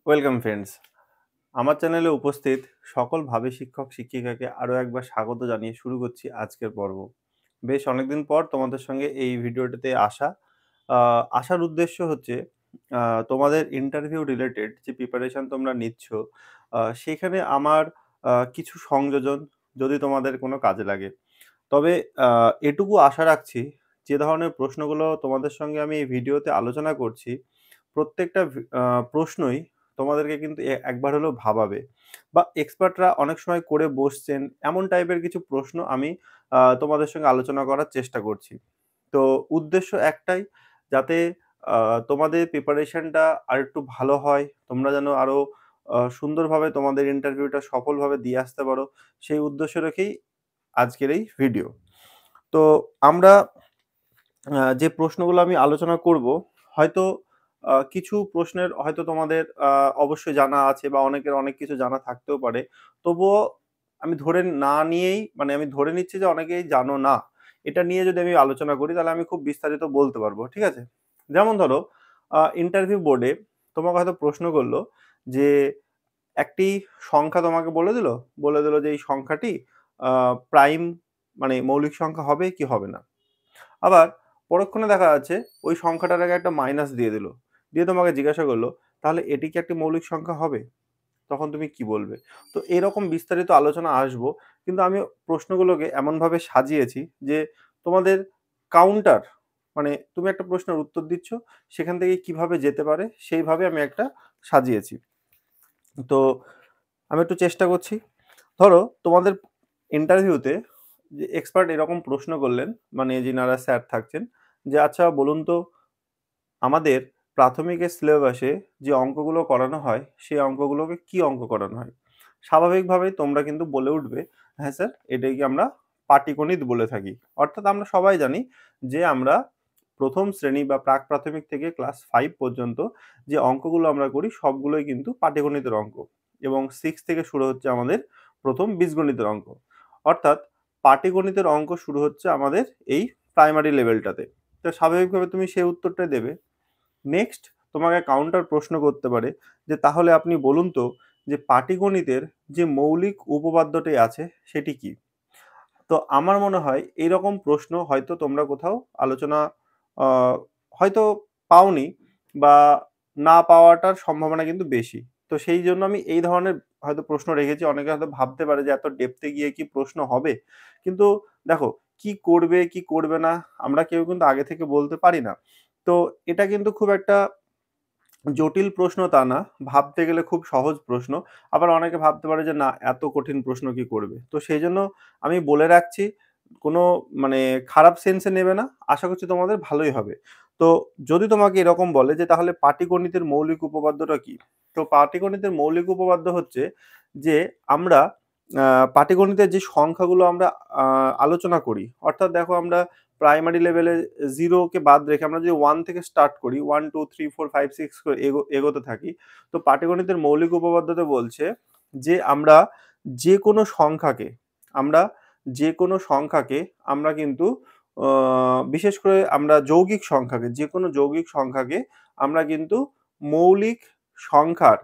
Welcome friends. আমার চ্যানেলে উপস্থিত সকল ভাবী শিক্ষক শিক্ষিকাকে আরও একবার স্বাগত জানিয়ে শুরু করছি আজকের পর্ব। বেশ অনেকদিন পর তোমাদের সঙ্গে এই ভিডিওটাতে আসার উদ্দেশ্য হচ্ছে তোমাদের ইন্টারভিউ রিলেটেড যে প্রিপারেশন তোমরা নিচ্ছ, সেখানে আমার কিছু সংযোজন যদি তোমাদের কোনো কাজে লাগে। তবে এটুকু আশা রাখছি, যে ধরনের প্রশ্নগুলো তোমাদের সঙ্গে আমি এই ভিডিওতে আলোচনা করছি, প্রত্যেকটা প্রশ্নই তোমাদেরকে কিন্তু একবার হলেও ভাবাবে বা এক্সপার্টরা অনেক সময় করে বসছেন, এমন টাইপের কিছু প্রশ্ন আমি তোমাদের সঙ্গে আলোচনা করার চেষ্টা করছি। তো উদ্দেশ্য একটাই, যাতে তোমাদের প্রিপারেশনটা আরেকটু ভালো হয়। তোমরা যেন আরো সুন্দরভাবে তোমাদের ইন্টারভিউটা সফলভাবে দিয়ে আসতে পারো। সেই উদ্দেশ্য রেখেই আজকের এই ভিডিও। তো আমরা যে প্রশ্নগুলো আমি আলোচনা করব, হয়তো কিছু প্রশ্নের হয়তো তোমাদের অবশ্যই জানা আছে বা অনেকের অনেক কিছু জানা থাকতেও পারে। তবুও আমি ধরে না নিয়েই, মানে আমি ধরে নিচ্ছি যে অনেকেই জানো না। এটা নিয়ে যদি আমি আলোচনা করি তাহলে আমি খুব বিস্তারিত বলতে পারবো। ঠিক আছে? যেমন ধরো, ইন্টারভিউ বোর্ডে তোমাকে হয়তো প্রশ্ন করল যে একটি সংখ্যা তোমাকে বলে দিল যে এই সংখ্যাটি প্রাইম মানে মৌলিক সংখ্যা হবে কি হবে না। আবার পরক্ষণে দেখা যাচ্ছে ওই সংখ্যাটার আগে একটা মাইনাস দিয়ে দিল। দিয়ে তোমাকে জিজ্ঞাসা করলো, তাহলে এটি কি একটি মৌলিক সংখ্যা হবে? তখন তুমি কি বলবে? তো এরকম বিস্তারিত আলোচনা আসবো। কিন্তু আমি প্রশ্নগুলোকে এমনভাবে সাজিয়েছি যে তোমাদের কাউন্টার, মানে তুমি একটা প্রশ্নের উত্তর দিচ্ছ, সেখান থেকে কিভাবে যেতে পারে সেইভাবে আমি একটা সাজিয়েছি। তো আমি একটু চেষ্টা করছি। ধরো তোমাদের ইন্টারভিউতে যে এক্সপার্ট এরকম প্রশ্ন করলেন, মানে যিনারা স্যার থাকছেন, যে আচ্ছা বলুন তো, আমাদের প্রাথমিকের সিলেবাসে যে অঙ্কগুলো করানো হয় সেই অঙ্কগুলোকে কি অঙ্ক করানো হয়? স্বাভাবিকভাবেই তোমরা কিন্তু বলে উঠবে, হ্যাঁ স্যার, এটাকে আমরা পাটিগণিত বলে থাকি। অর্থাৎ আমরা সবাই জানি যে আমরা প্রথম শ্রেণী বা প্রাক প্রাথমিক থেকে ক্লাস 5 পর্যন্ত যে অঙ্কগুলো আমরা করি সবগুলোই কিন্তু পাটিগণিতের অঙ্ক, এবং 6 থেকে শুরু হচ্ছে আমাদের প্রথম বীজগণিতের অঙ্ক। অর্থাৎ পাটিগণিতের অঙ্ক শুরু হচ্ছে আমাদের এই প্রাইমারি লেভেলটাতে। তো স্বাভাবিকভাবে তুমি সেই উত্তরটাই দেবে। নেক্সট তোমাকে কাউন্টার প্রশ্ন করতে পারে যে তাহলে আপনি বলুন তো, যে পাটিগণিতের যে মৌলিক উপপাদ্যটি আছে সেটি কি? তো আমার মনে হয় এইরকম প্রশ্ন হয়তো তোমরা কোথাও আলোচনা আহ, হয়তো পাওনি, বা না পাওয়াটার সম্ভাবনা কিন্তু বেশি। তো সেই জন্য আমি এই ধরনের হয়তো প্রশ্ন রেখেছি। অনেকে হয়তো ভাবতে পারে যে এত ডেপথে গিয়ে কি প্রশ্ন হবে, কিন্তু দেখো, কি করবে কি করবে না আমরা কেউ কিন্তু আগে থেকে বলতে পারি না। তো এটা কিন্তু খুব একটা জটিল প্রশ্ন তা না, ভাবতে গেলে খুব সহজ প্রশ্ন। আবার অনেকে ভাবতে পারে যে না, এত কঠিন প্রশ্ন কি করবে। তো সেই জন্য আমি বলে রাখছি, কোনো মানে খারাপ সেন্সে নেবে না। আশা করছি তোমাদের ভালোই হবে। তো যদি তোমাকে এরকম বলে যে তাহলে পাটিগণিতের মৌলিক উপপাদ্যটা কি? তো পাটিগণিতের মৌলিক উপপাদ্য হচ্ছে যে আমরা পাটিগণিতের যে সংখ্যাগুলো আমরা আলোচনা করি, অর্থাৎ দেখো আমরা প্রাইমারি লেভেলে 0 কে বাদ রেখে আমরা যদি 1 থেকে স্টার্ট করি, 1 2 3 4 5 6 করে এগোতে থাকি। তো পাটিগণিতের মৌলিক উপপাদ্যতে বলছে যে যেকোনো সংখ্যাকে আমরা যেকোনো সংখ্যাকে আমরা কিন্তু বিশেষ করে আমরা যেকোনো যৌগিক সংখ্যাকে আমরা কিন্তু মৌলিক সংখ্যার,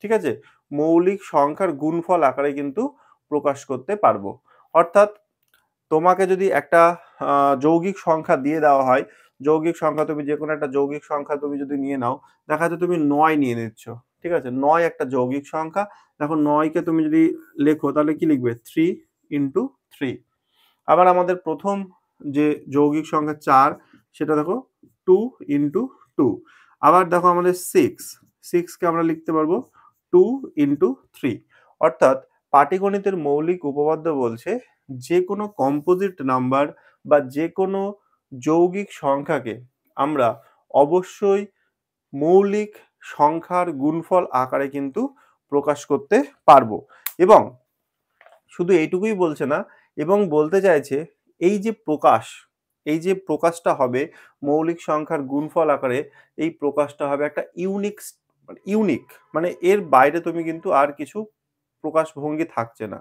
ঠিক আছে? মৌলিক সংখ্যার গুণফল আকারে কিন্তু প্রকাশ করতে পারবো। অর্থাৎ তোমাকে যদি একটা যৌগিক সংখ্যা দিয়ে দেওয়া হয়, যৌগিক সংখ্যা তুমি যেকোনো একটা যৌগিক সংখ্যা তুমি যদি নিয়ে নাও, দেখা যাচ্ছে তুমি 9 নিয়ে নিচ্ছ। ঠিক আছে? 9 একটা যৌগিক সংখ্যা। দেখো 9 কে তুমি যদি লেখো তাহলে কি লিখবে? 3 ইনটু 3। আবার আমাদের প্রথম যে যৌগিক সংখ্যা 4, সেটা দেখো 2 ইনটু 2। আবার দেখো আমাদের 6 কে আমরা লিখতে পারবো 2 ইনটু 3। অর্থাৎ পাটিগণিতের মৌলিক উপপাদ্য বলছে যে কোনো কম্পোজিট নাম্বার বা যে কোনো যৌগিক সংখ্যাকে আমরা অবশ্যই মৌলিক সংখ্যার গুণফল আকারে কিন্তু প্রকাশ করতে পারবো। এবং শুধু এইটুকুই বলছে না, এবং বলতে চাইছে এই যে প্রকাশ, এই যে প্রকাশটা হবে মৌলিক সংখ্যার গুণফল আকারে, এই প্রকাশটা হবে একটা ইউনিক, মানে এর বাইরে তুমি কিন্তু আর কিছু প্রকাশভঙ্গি থাকছে না।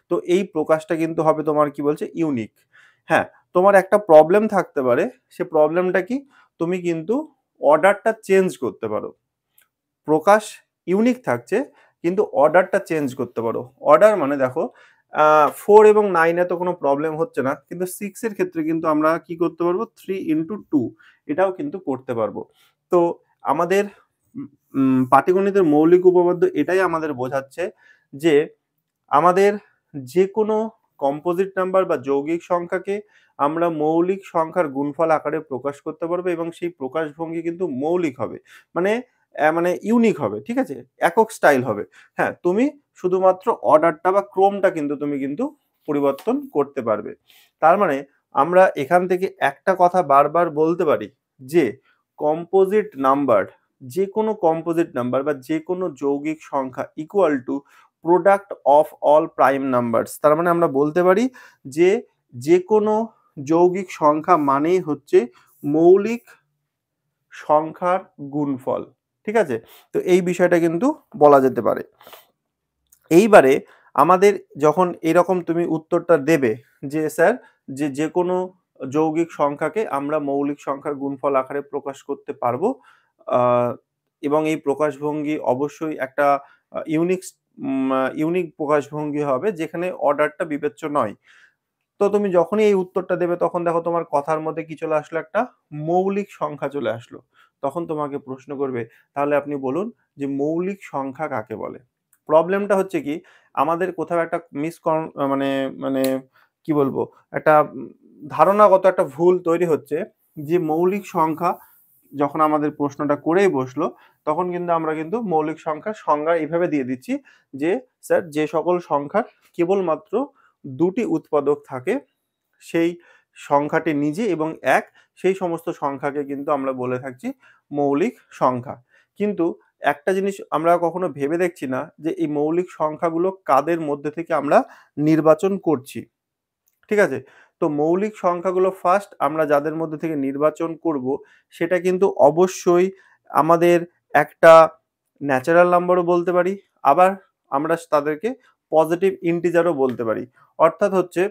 তো এই প্রকাশটা কিন্তু হবে তোমার, কি বলছে, ইউনিক। হ্যাঁ, তোমার একটা প্রবলেম থাকতে পারে। সে প্রবলেমটা কি? তুমি কিন্তু অর্ডারটা চেঞ্জ করতে পারো। প্রকাশ ইউনিক থাকছে, কিন্তু অর্ডারটা চেঞ্জ করতে পারো। অর্ডার মানে দেখো 4 এবং 9 এ তো কোনো প্রবলেম হচ্ছে না। কিন্তু 6 এর ক্ষেত্রে কিন্তু আমরা কি করতে পারবো? 3 into 2 এটাও কিন্তু করতে পারবো। তো আমাদের উম পাটিগণিতের মৌলিক উপপাদ্য এটাই আমাদের বোঝাচ্ছে যে আমাদের যেকোনো কম্পোজিট নাম্বার বা যৌগিক সংখ্যাকে আমরা মৌলিক সংখ্যার গুণফল আকারে প্রকাশ করতে পারবো এবং সেই প্রকাশভঙ্গি কিন্তু মৌলিক হবে। মানে মানে ইউনিক হবে। ঠিক আছে? একক স্টাইল হবে। হ্যাঁ, তুমি শুধুমাত্র অর্ডারটা বা ক্রমটা কিন্তু তুমি কিন্তু পরিবর্তন করতে পারবে। তার মানে আমরা এখান থেকে একটা কথা বারবার বলতে পারি যে কম্পোজিট নাম্বার, যেকোনো কম্পোজিট নাম্বার বা যেকোনো যৌগিক সংখ্যা equal to product of all prime numbers. তার মানে আমরা বলতে পারি যে যেকোনো যৌগিক সংখ্যা মানেই হচ্ছে মৌলিক সংখ্যার গুণফল। ঠিক আছে? তো এই বিষয়টা কিন্তু বলা যেতে পারে। এইবারে আমাদের যখন এরকম তুমি উত্তরটা দেবে যে স্যার যেকোনো যৌগিক সংখ্যাকে আমরা মৌলিক সংখ্যার গুণফল আকারে প্রকাশ করতে পারবো, এবং এই প্রকাশভঙ্গি অবশ্যই একটা ইউনিক ইউনিক প্রকাশভঙ্গি হবে যেখানে অর্ডারটা বিবেচ্য নয়। তো তুমি যখনই এই উত্তরটা দেবে তখন দেখো তোমার কথার মধ্যে কি চলে আসলো? একটা মৌলিক সংখ্যা চলে আসলো। তখন তোমাকে প্রশ্ন করবে, তাহলে আপনি বলুন যে মৌলিক সংখ্যা কাকে বলে? প্রবলেমটা হচ্ছে কি, আমাদের কোথাও একটা মানে মানে কি বলবো? একটা ধারণাগত একটা ভুল তৈরি হচ্ছে যে মৌলিক সংখ্যা যখন আমাদের প্রশ্নটা করেই বসলো, তখন কিন্তু আমরা কিন্তু মৌলিক সংখ্যার সংজ্ঞা এইভাবে দিয়ে দিচ্ছি যে, স্যার যে সকল সংখ্যার কেবলমাত্র ২ টি উৎপাদক থাকে, সেই সংখ্যাটি নিজে এবং ১ সেই সমস্ত সংখ্যাকে কিন্তু আমরা বলে থাকছি মৌলিক সংখ্যা। কিন্তু একটা জিনিস আমরা কখনো ভেবে দেখছি না যে এই মৌলিক সংখ্যাগুলো কাদের মধ্যে থেকে আমরা নির্বাচন করছি। ঠিক আছে? তো মৌলিক সংখ্যাগুলো ফার্স্ট আমরা যাদের মধ্যে থেকে নির্বাচন করব, সেটা কিন্তু অবশ্যই আমাদের একটা ন্যাচারাল নাম্বারও বলতে পারি। আবার আমরা তাদেরকে পজিটিভ ইন্টিজারও বলতে পারি। অর্থাৎ হচ্ছে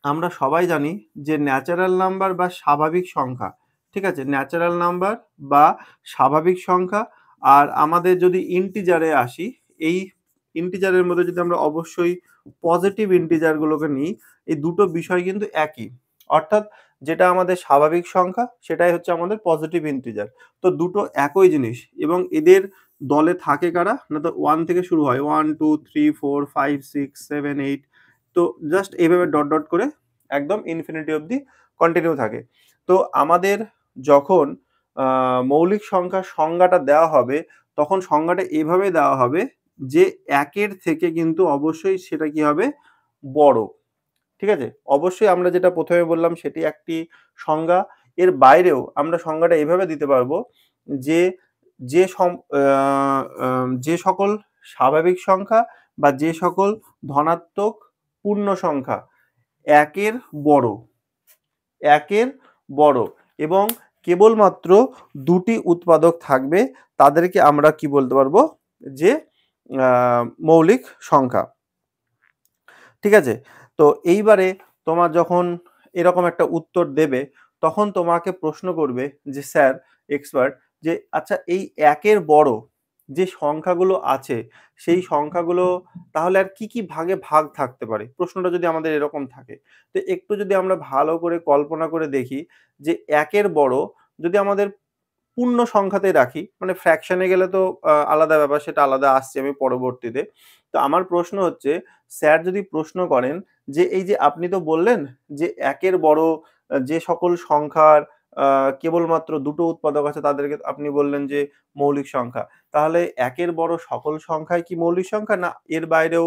আমরা সবাই জানি যে ন্যাচারাল নাম্বার বা স্বাভাবিক সংখ্যা, ঠিক আছে? ন্যাচারাল নাম্বার বা স্বাভাবিক সংখ্যা, আর আমাদের যদি ইন্টিজারে আসি, এই ইন্টিজারের মধ্যে যদি আমরা অবশ্যই পজিটিভ ইন্টিজার গুলোকে নিই, এই দুটো বিষয় কিন্তু একই। অর্থাৎ যেটা আমাদের স্বাভাবিক সংখ্যা সেটাই হচ্ছে আমাদের পজিটিভ ইন্টিজার। তো দুটো একই জিনিস এবং এদের দলে থাকে কারা? না, তো 1 থেকে শুরু হয়। 1, 2, 3, 4, 5, 6, 7, 8, তো জাস্ট এইভাবে ডট, ডট করে একদম ইনফিনিটি অব্দি কন্টিনিউ থাকে। তো আমাদের যখন মৌলিক সংখ্যার সংজ্ঞাটা দেওয়া হবে, তখন সংজ্ঞাটা এভাবে দেওয়া হবে যে ১ এর থেকে কিন্তু অবশ্যই সেটা কি হবে? বড়। ঠিক আছে? অবশ্যই আমরা যেটা ১ম এ বললাম সেটি একটি সংজ্ঞা। এর বাইরেও আমরা সংজ্ঞাটা এভাবে দিতে পারবো যে, যে সম আ আ যে সকল স্বাভাবিক সংখ্যা বা যে সকল ধনাত্মক পূর্ণ সংখ্যা ১ এর বড়, ১ এর বড় এবং কেবলমাত্র ২ টি উৎপাদক থাকবে, তাদেরকে আমরা কি বলতে পারবো? যে আ মৌলিক সংখ্যা। ঠিক আছে? তো এইবারে তোমার যখন এরকম একটা উত্তর দেবে, তখন তোমাকে প্রশ্ন করবে যে, "স্যার এক্সপার্ট, যে আচ্ছা এই ১ এর বড় যে সংখ্যাগুলো আছে, সেই সংখ্যাগুলো তাহলে আর কি, কি ভাগে ভাগ থাকতে পারে?" প্রশ্নটা যদি আমাদের এরকম থাকে। তো একটু যদি আমরা ভালো করে কল্পনা করে দেখি যে ১ এর বড় যদি আমাদের পূর্ণ সংখ্যাতেই রাখি, মানে ফ্র্যাকশন এ গেলে তো আলাদা ব্যাপার, সেটা আলাদা আসছি আমি পরবর্তীতে। তো আমার প্রশ্ন হচ্ছে, স্যার যদি প্রশ্ন করেন যে এই যে আপনি তো বললেন যে ১ এর বড় যে সকল সংখ্যার আ কেবলমাত্র ২ টো উৎপাদক আছে তাদেরকে আপনি বললেন যে মৌলিক সংখ্যা। তাহলে ১ এর বড় সকল সংখ্যাই কি মৌলিক সংখ্যা? না এর বাইরেও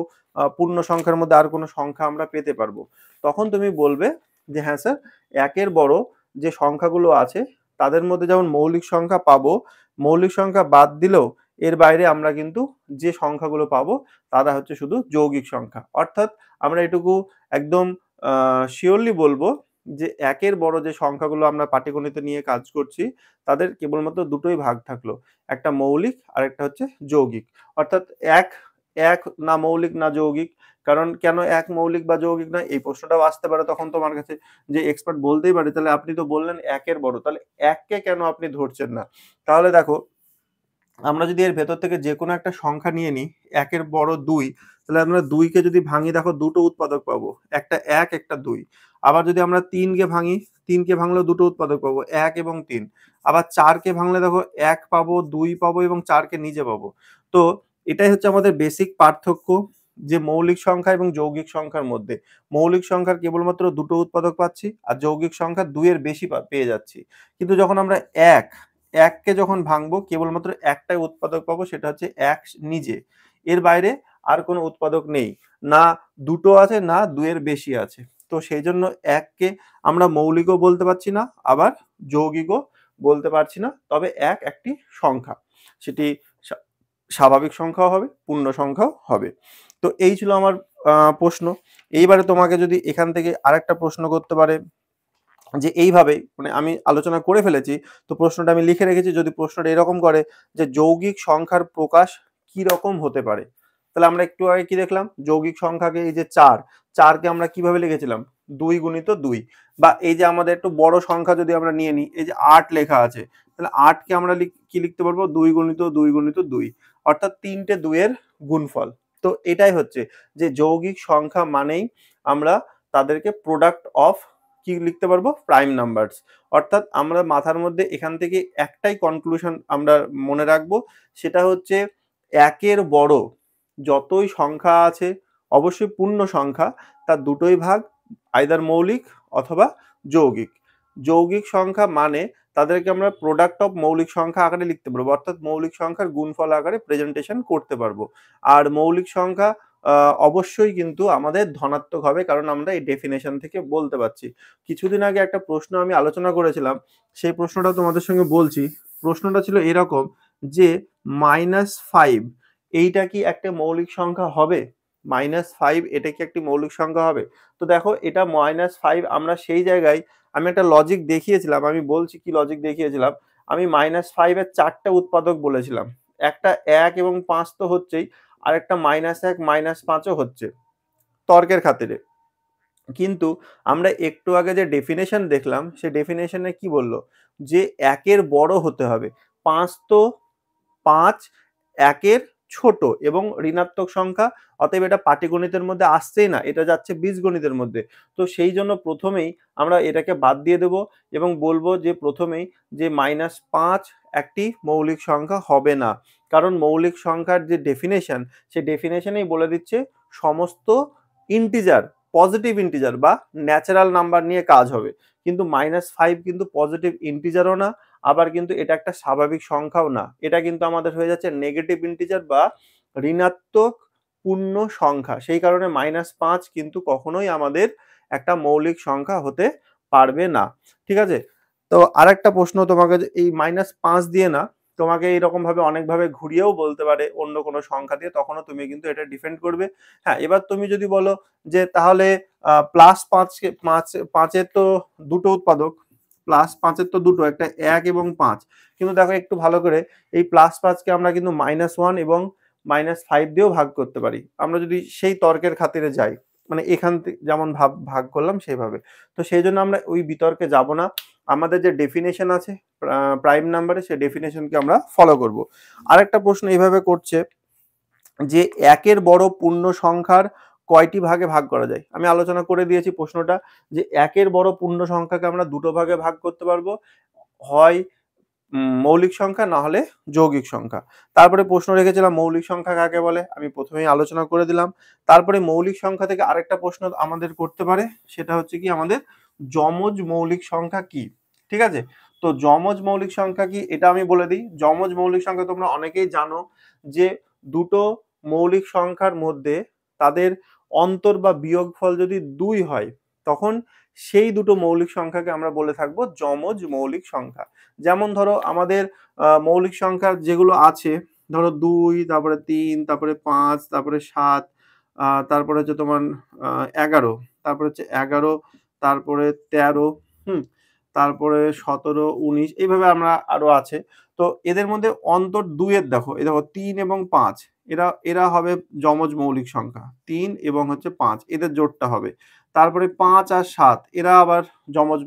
পূর্ণ সংখ্যার মধ্যে আর কোনো সংখ্যা আমরা পেতে পারবো? তখন তুমি বলবে যে, "হ্যাঁ স্যার, ১ এর বড় যে সংখ্যাগুলো আছে তাদের মধ্যে যেমন মৌলিক সংখ্যা পাবো, মৌলিক সংখ্যা বাদ দিলেও এর বাইরে আমরা কিন্তু যে সংখ্যাগুলো পাবো তারা হচ্ছে শুধু যৌগিক সংখ্যা।" অর্থাৎ আমরা এটুকু একদম সিউরলি বলবো যে ১ এর বড় যে সংখ্যাগুলো আমরা পাটিগণিতে নিয়ে কাজ করছি, তাদের কেবলমাত্র দুটোই ভাগ থাকলো। একটা মৌলিক আরেকটা হচ্ছে যৌগিক। অর্থাৎ ১, ১ না মৌলিক না যৌগিক। কারণ কেন ১ মৌলিক বা যৌগিক নয়? এই প্রশ্নটাও আসতে পারে তখন তোমার কাছে, যে এক্সপার্ট বলতেই পারে, তাহলে আপনি তো বললেন ১ এর বড়। তাহলে ১ কে কেন আপনি ধরছেন না? তাহলে দেখো আমরা যদি এর ভেতর থেকে যে কোনো একটা সংখ্যা নিয়ে নিই, ১ এর বড় ২, তাহলে আমরা ২ কে যদি ভাঙি দেখো দুটো উৎপাদক পাবো। একটা ১, একটা ২। আবার যদি আমরা ৩ কে ভাঙি, ৩ কে ভাঙলেও দুটো উৎপাদক পাবো, ১ এবং ৩। আবার ৪ কে ভাঙলে দেখো ১ পাবো, ২ পাবো এবং ৪ কে নিজে পাবো। তো এটাই হচ্ছে আমাদের বেসিক পার্থক্য, যে মৌলিক সংখ্যা এবং যৌগিক সংখ্যার মধ্যে। মৌলিক সংখ্যার কেবলমাত্র দুটো উৎপাদক পাচ্ছি, আর যৌগিক সংখ্যা ২ এর বেশি পেয়ে যাচ্ছি। কিন্তু যখন আমরা ১ কে যখন ভাঙবো কেবলমাত্র একটাই উৎপাদক পাবো, সেটা হচ্ছে ১ নিজে। এর বাইরে আর কোনো উৎপাদক নেই। না দুটো আছে, না ২ এর বেশি আছে। তো সেই জন্য ১ কে আমরা মৌলিকও বলতে পারছি না, আবার যৌগিকও বলতে পারছি না। তবে ১ একটি সংখ্যা। সেটি স্বা স্বাভাবিক সংখ্যাও হবে, পূর্ণ সংখ্যাও হবে। তো এই ছিল আমার প্রশ্ন। এইবারে তোমাকে যদি এখান থেকে আরেকটা প্রশ্ন করতে পারে, যে এইভাবেই মানে আমি আলোচনা করে ফেলেছি, তো প্রশ্নটা আমি লিখে রেখেছি, যদি প্রশ্নটা এরকম করে যে যৌগিক সংখ্যার প্রকাশ কি রকম হতে পারে, তাহলে আমরা একটু আগে কি দেখলাম, যৌগিক সংখ্যাকে এই যে ৪ কে আমরা কিভাবে লিখেছিলাম ২ গুণিত ২, বা এই যে আমাদের একটু বড় সংখ্যা যদি আমরা নিয়ে নিই, এই যে ৮ লেখা আছে, তাহলে ৮ কে আমরা কি লিখতে পারবো ২ গুণিত ২ গুণিত ২, অর্থাৎ ৩টে ২ এর গুণফল। তো এটাই হচ্ছে যে যৌগিক সংখ্যা মানেই আমরা তাদেরকে প্রোডাক্ট অফ কি লিখতে পারবো, প্রাইম নাম্বারস। অর্থাৎ আমরা মাথার মধ্যে এখান থেকে একটাই কনক্লুশন আমরা মনে রাখবো, সেটা হচ্ছে ১ এর বড় যতই সংখ্যা আছে, অবশ্যই পূর্ণ সংখ্যা, তার দুটোই ভাগ আইদার মৌলিক অথবা যৌগিক। যৌগিক সংখ্যা মানে তাদেরকে আমরা প্রোডাক্ট অফ মৌলিক সংখ্যা আকারে লিখতে পারবো, অর্থাৎ মৌলিক সংখ্যার গুণফল আকারে প্রেজেন্টেশন করতে পারবো। আর মৌলিক সংখ্যা অবশ্যই কিন্তু আমাদের ধনাত্মক হবে, কারণ আমরা এই ডেফিনেশন থেকে বলতে পারছি। কিছুদিন আগে একটা প্রশ্ন আমি আলোচনা করেছিলাম, সেই প্রশ্নটা তোমাদের সঙ্গে বলছি। প্রশ্নটা ছিল এরকম যে -5 এইটা কি একটা মৌলিক সংখ্যা হবে? -5 এটা কি একটি মৌলিক সংখ্যা হবে? তো দেখো এটা -5 আমরা সেই জায়গায় আমি একটা লজিক দেখিয়েছিলাম। আমি বলছি কি লজিক দেখিয়েছিলাম। আমি -5 এর ৪ টা উৎপাদক বলেছিলাম। একটা ১ এবং ৫ তো হচ্ছেই, আরেকটা -১ -৫ ও হচ্ছে তর্কের খাতিরে। কিন্তু আমরা একটু আগে যে ডেফিনেশন দেখলাম, সে ডেফিনেশনে কি বলল, যে ১ এর বড় হতে হবে। ৫ তো ৫ ১ এর ছোট এবং ঋণাত্মক সংখ্যা, অতএব এটা পাটিগণিতের মধ্যে আসছেই না, এটা যাচ্ছে বীজগণিতের মধ্যে। তো সেই জন্য প্রথমেই আমরা এটাকে বাদ দিয়ে দেব এবং বলবো যে প্রথমেই যে -৫ একটি মৌলিক সংখ্যা হবে না। কারণ মৌলিক সংখ্যার যে ডেফিনেশন, সেই ডেফিনেশনেই বলে দিচ্ছে সমস্ত ইন্টিজার, পজিটিভ ইন্টিজার বা ন্যাচারাল নাম্বার নিয়ে কাজ হবে। কিন্তু -5 কিন্তু পজিটিভ ইন্টিজারও না, আবার কিন্তু এটা একটা স্বাভাবিক সংখ্যাও না। এটা কিন্তু আমাদের হয়ে যাচ্ছে নেগেটিভ ইন্টিজার বা ঋণাত্মক পূর্ণ সংখ্যা। সেই কারণে -৫ কিন্তু কখনোই আমাদের একটা মৌলিক সংখ্যা হতে পারবে না। ঠিক আছে? তো আরেকটা প্রশ্ন তোমাকে, এই -৫ দিয়ে না, তোমাকে এরকমভাবে অনেকভাবে ঘুরিয়েও বলতে পারে অন্য কোনো সংখ্যা দিয়ে, তখনও তুমি কিন্তু এটা ডিফেন্ড করবে। হ্যাঁ, এবার তুমি যদি বলো যে তাহলে +৫ কে ৫ এর তো দুটো উৎপাদক, +৫ এর তো দুটো, একটা ১ এবং ৫। কিন্তু দেখো একটু ভালো করে, এই +৫ কে আমরা কিন্তু -1 এবং -5 দিয়েও ভাগ করতে পারি। আমরা যদি সেই তর্কের খাতিরে যাই, মানে এখান থেকে যেমন ভাগ করলাম সেভাবে। তো সেইজন্য আমরা ওই বিতর্কে যাব না। আমাদের যে ডেফিনেশন আছে প্রাইম নাম্বারে, সেই ডেফিনেশনকে আমরা ফলো করব। আরেকটা প্রশ্ন এইভাবে করছে যে ১ এর বড় পূর্ণ সংখ্যার কয়টি ভাগে ভাগ করা যায়? আমি আলোচনা করে দিয়েছি প্রশ্নটা, যে ১ এর বড় পূর্ণ সংখ্যাকে আমরা দুটো ভাগে ভাগ করতে পারবো। হয় মৌলিক সংখ্যা, না হলে যৌগিক সংখ্যা। তারপরে প্রশ্ন রেখেছিলাম মৌলিক সংখ্যা কাকে বলে? আমি প্রথমেই আলোচনা করে দিলাম। তারপরে মৌলিক সংখ্যা থেকে আরেকটা প্রশ্ন আমাদের করতে পারে, সেটা হচ্ছে কি আমাদের যমজ মৌলিক সংখ্যা কি? ঠিক আছে? তো যমজ মৌলিক সংখ্যা কি এটা আমি বলে দিই। যমজ মৌলিক সংখ্যা তোমরা অনেকেই জানো, যে দুটো মৌলিক সংখ্যার মধ্যে তাদের অন্তর বা বিয়োগফল যদি ২ হয়, তখন সেই দুটো মৌলিক সংখ্যাকে আমরা বলে থাকবো যমজ মৌলিক সংখ্যা। যেমন ধরো আমাদের মৌলিক সংখ্যা যেগুলো আছে, ধরো ২, তারপরে ৩, তারপরে ৫, তারপরে ৭, তারপরে হচ্ছে তোমার ১১, তারপরে হচ্ছে ১১, তারপরে ১৩, হুম? তারপরে ১৭, ১৯, এইভাবে আমরা আরো আছে। তো এদের মধ্যে অন্তর ২ এর দেখো, এই দেখো ৩ এবং ৫, এরা হবে যমজ মৌলিক সংখ্যা। ৩ এবং হচ্ছে ৫ এদের জোড়টা হবে। তারপরে ৫ আর ৭ এরা আবার যমজ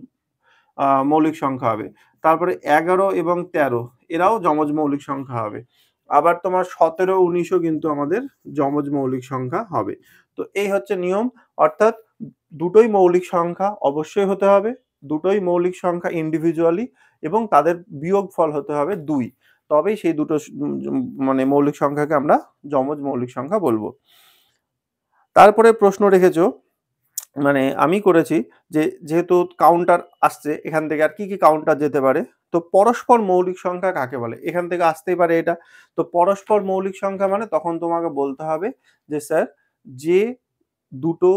মৌলিক সংখ্যা হবে। তারপরে ১১ এবং ১৩ এরাও যমজ মৌলিক সংখ্যা হবে। আবার তোমার 17, 19ও কিন্তু আমাদের যমজ মৌলিক সংখ্যা হবে। তো এই হচ্ছে নিয়ম, অর্থাৎ দুটোই মৌলিক সংখ্যা অবশ্যই হতে হবে, দুটোই মৌলিক সংখ্যা ইন্ডিভিজুয়ালি, এবং তাদের বিয়োগফল হতে হবে 2, তবেই সেই দুটো মানে মৌলিক সংখ্যাকে আমরা যমজ মৌলিক সংখ্যা বলবো। তারপরে প্রশ্ন রেখেছো, মানে আমি করেছি যে যেহেতু কাউন্টার আসছে এখান থেকে আর কি কি কাউন্টার যেতে পারে, তো পরস্পর মৌলিক সংখ্যা কাকে বলে, এখান থেকে আসতেই পারে এটা। তো পরস্পর মৌলিক সংখ্যা মানে তখন তোমাকে বলতে হবে যে স্যার যে দুটো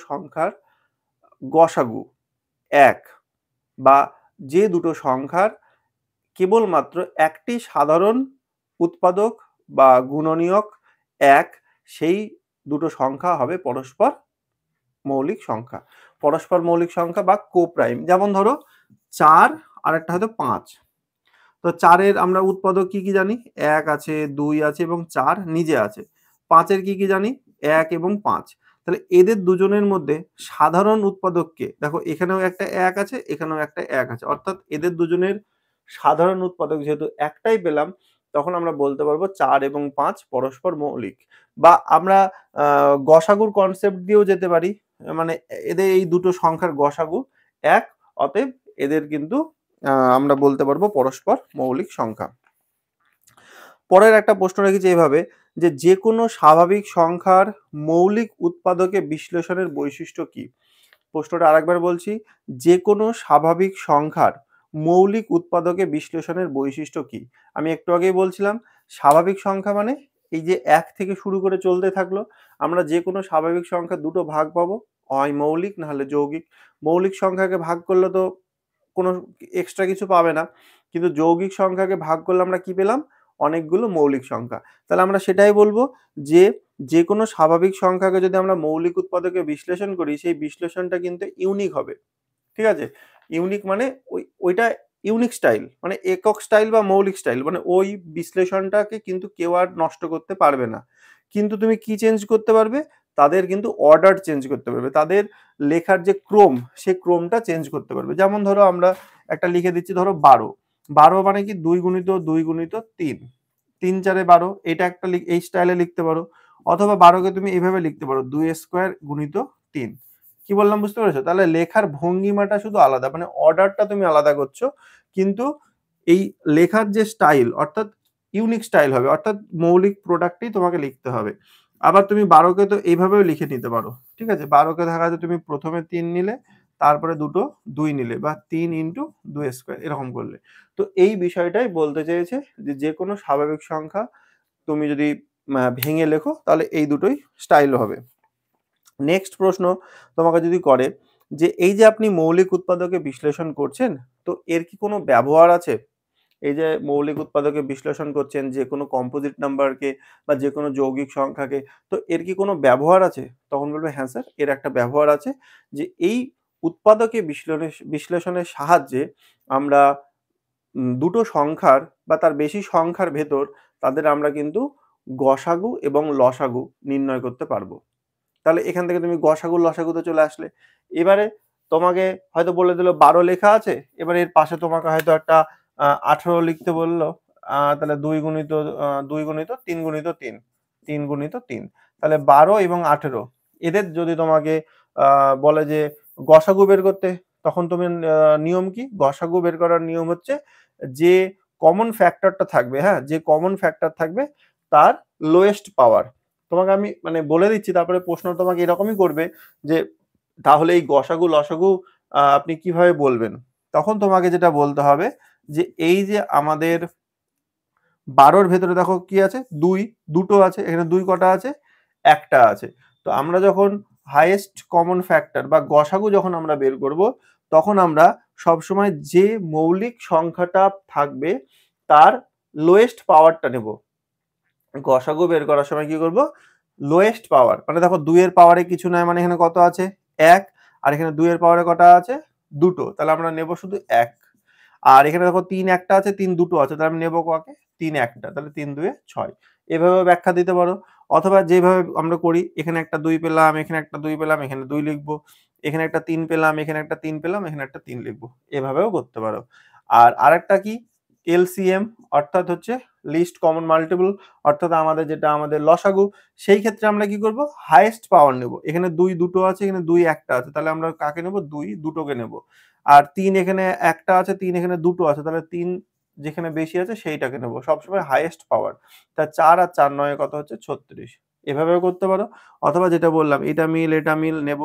সংখ্যার গসাগু 1, বা যে দুটো সংখ্যার কেবলমাত্র একটি সাধারণ উৎপাদক বা গুণনীয়ক 1, সেই দুটো সংখ্যা হবে পরস্পর মৌলিক সংখ্যা। পরস্পর মৌলিক সংখ্যা বা কোপ্রাইম, যেমন ধরো 4 আর একটা হয়তো 5। তো 4-এর আমরা উৎপাদক কি কি জানি, 1 আছে, 2 আছে এবং 4 নিজে আছে। 5-এর কি কি জানি, 1 এবং 5। তাহলে এদের দুজনের মধ্যে সাধারণ উৎপাদককে দেখো, এখানেও একটা 1 আছে, এখানেও একটা 1 আছে, অর্থাৎ এদের দুজনের সাধারণ উৎপাদক যেহেতু একটাই পেলাম, তখন আমরা বলতে পারবো 4 এবং 5 পরস্পর মৌলিক। বা আমরা গসাগুর কনসেপ্ট দিয়েও যেতে পারি, মানে এদের এই দুটো সংখ্যার গসাগু 1, অতএব এদের কিন্তু আমরা বলতে পারবো পরস্পর মৌলিক সংখ্যা। পরের একটা প্রশ্ন রেখেছি এইভাবে, যে যে কোনো স্বাভাবিক সংখ্যার মৌলিক উৎপাদকে বিশ্লেষণের বৈশিষ্ট্য কি। প্রশ্নটা আরেকবার বলছি, যে কোনো স্বাভাবিক সংখ্যার মৌলিক উৎপাদকে বিশ্লেষণের বৈশিষ্ট্য কি। আমি একটু আগেই বলছিলাম স্বাভাবিক সংখ্যা মানে এই যে 1 থেকে শুরু করে চলতে থাকলো, আমরা যে কোনো স্বাভাবিক সংখ্যা দুটো ভাগ পাবো, হয় মৌলিক না হলে যৌগিক। মৌলিক সংখ্যাকে ভাগ করলে তো কোনো এক্সট্রা কিছু পাবে না, কিন্তু যৌগিক সংখ্যাকে ভাগ করলে আমরা কি পেলাম, অনেকগুলো মৌলিক সংখ্যা। তাহলে আমরা সেটাই বলবো যে যে কোনো স্বাভাবিক সংখ্যাকে যদি আমরা মৌলিক উৎপাদকে বিশ্লেষণ করি, সেই বিশ্লেষণটা কিন্তু ইউনিক হবে। ঠিক আছে, ইউনিক মানে ওইটা ইউনিক স্টাইল, মানে একক স্টাইল বা মৌলিক স্টাইল, মানে ওই বিশ্লেষণটাকে কিন্তু কেউ আর নষ্ট করতে পারবে না। কিন্তু তুমি কি চেঞ্জ করতে পারবে, তাদের কিন্তু অর্ডার চেঞ্জ করতে পারবে, তাদের লেখার যে ক্রম, সেই ক্রমটা চেঞ্জ করতে পারবে। যেমন ধরো আমরা একটা লিখে দিচ্ছি, ধরো 12, 12 মানে কি 2 গুণিত 2 গুণিত 3, 3 4 12, এটা একটা এই স্টাইলে লিখতে পারো। অথবা 12কে তুমি এইভাবে লিখতে পারো 2 স্কোয়ার গুণিত 3। কি বললাম বুঝতে পেরেছো? তাহলে লেখার ভঙ্গিমাটা শুধু আলাদা, মানে অর্ডারটা তুমি আলাদা করছো, কিন্তু এই লেখার যে স্টাইল অর্থাৎ ইউনিক স্টাইল হবে, অর্থাৎ মৌলিক প্রোডাক্টই তোমাকে লিখতে হবে। আবার তুমি 12কে তো এইভাবেও লিখে নিতে পারো। ঠিক আছে, 12কে দেখা যায় তুমি প্রথমে 3 নিলে, তারপরে দুটো 2 নিলে, বা 3 ইন্টু 2 স্কোয়ার এরকম করলে। তো এই বিষয়টাই বলতে চেয়েছে যে যে কোনো স্বাভাবিক সংখ্যা তুমি যদি ভেঙে লেখো তাহলে এই দুটোই স্টাইল হবে। নেক্সট প্রশ্ন তোমাকে যদি করে যে এই যে আপনি মৌলিক উৎপাদকে বিশ্লেষণ করছেন, তো এর কি কোনো ব্যবহার আছে? এই যে মৌলিক উৎপাদকে বিশ্লেষণ করছেন যে কোনো কম্পোজিট নাম্বারকে বা যে কোনো যৌগিক সংখ্যাকে, তো এর কি কোনো ব্যবহার আছে? তখন বলবে হ্যাঁ স্যার, এর একটা ব্যবহার আছে, যে এই উৎপাদকে বিশ্লেষণের সাহায্যে আমরা দুটো সংখ্যার বা তার বেশি সংখ্যার ভেতর তাদের আমরা কিন্তু গসাগু এবং লসাগু নির্ণয় করতে পারবো। তাহলে এখান থেকে তুমি গসাগু লসাগুতে চলে আসলে। এবারে তোমাকে হয়তো বলে দিল 12 লেখা আছে, এবারে এর পাশে তোমাকে হয়তো একটা 18 লিখতে বললো, তাহলে 2 গুণিত 2 গুণিত 3 গুণিত 3, 3 গুণিত 3, তাহলে 12 এবং 18 এদের যদি তোমাকে বলে যে গসাগু বের করতে, তখন তুমি নিয়ম কি, গসাগু বের করার নিয়ম হচ্ছে যে কমন ফ্যাক্টরটা থাকবে, হ্যাঁ, যে কমন ফ্যাক্টর থাকবে তার লোয়েস্ট পাওয়ার। তোমাকে আমি মানে বলে দিচ্ছি, তারপরে প্রশ্ন তোমাকে এরকমই করবে যে তাহলে এই গসাগু লসাগু আপনি কিভাবে বলবেন। তখন তোমাকে যেটা বলতে হবে যে এই যে আমাদের 12র ভেতরে দেখো কি আছে, 2, দুটো আছে, এখানে 2 কটা আছে, একটা আছে। তো আমরা যখন হাইয়েস্ট কমন ফ্যাক্টর বা গসাগু যখন আমরা বের করব, তখন আমরা সবসময় যে মৌলিক সংখ্যাটা থাকবে তার লোয়েস্ট পাওয়ারটা নেব। গসাগু বের করার সময় কি করব, লোয়েস্ট পাওয়ার, মানে দেখো 2 এর পাওয়ারে কিছু নাই, মানে এখানে কত আছে 1, আর এখানে 2 এর পাওয়ারে কটা আছে, দুটো, তাহলে আমরা নেব শুধু 1। আর এখানে দেখো 3 একটা আছে, 3 দুটো আছে, তাহলে আমি নেব কাকে, 3 একটা, তাহলে 3 2 6। এভাবে ব্যাখ্যা দিতে পারো। অথবা যেভাবে আমরা করি, এখানে একটা 2 পেলাম, এখানে একটা 2 পেলাম, এখানে 2 লিখবো, এখানে একটা 3 পেলাম, এখানে একটা 3 পেলাম, এখানে একটা 3 লিখবো, এভাবেও করতে পারো। আর আরেকটা কি এলসিএম, অর্থাৎ হচ্ছে লিস্ট কমন মাল্টিপল, অর্থাৎ আমাদের যেটা আমাদের লসাগু, সেই ক্ষেত্রে আমরা কি করব, হাইয়েস্ট পাওয়ার নেব। এখানে 2 দুটো আছে, এখানে 2 একটা আছে, তাহলে আমরা কাকে নেব, 2 দুটোকে নেব। আর 3 এখানে একটা আছে, 3 এখানে দুটো আছে, তাহলে 3 যেখানে বেশি আছে সেইটাকে নেব, সবসময় হাইয়েস্ট পাওয়ার। তা 4 আর 4 9 কত হচ্ছে 36। এভাবেও করতে পারো, অথবা যেটা বললাম এটা মিল নেব,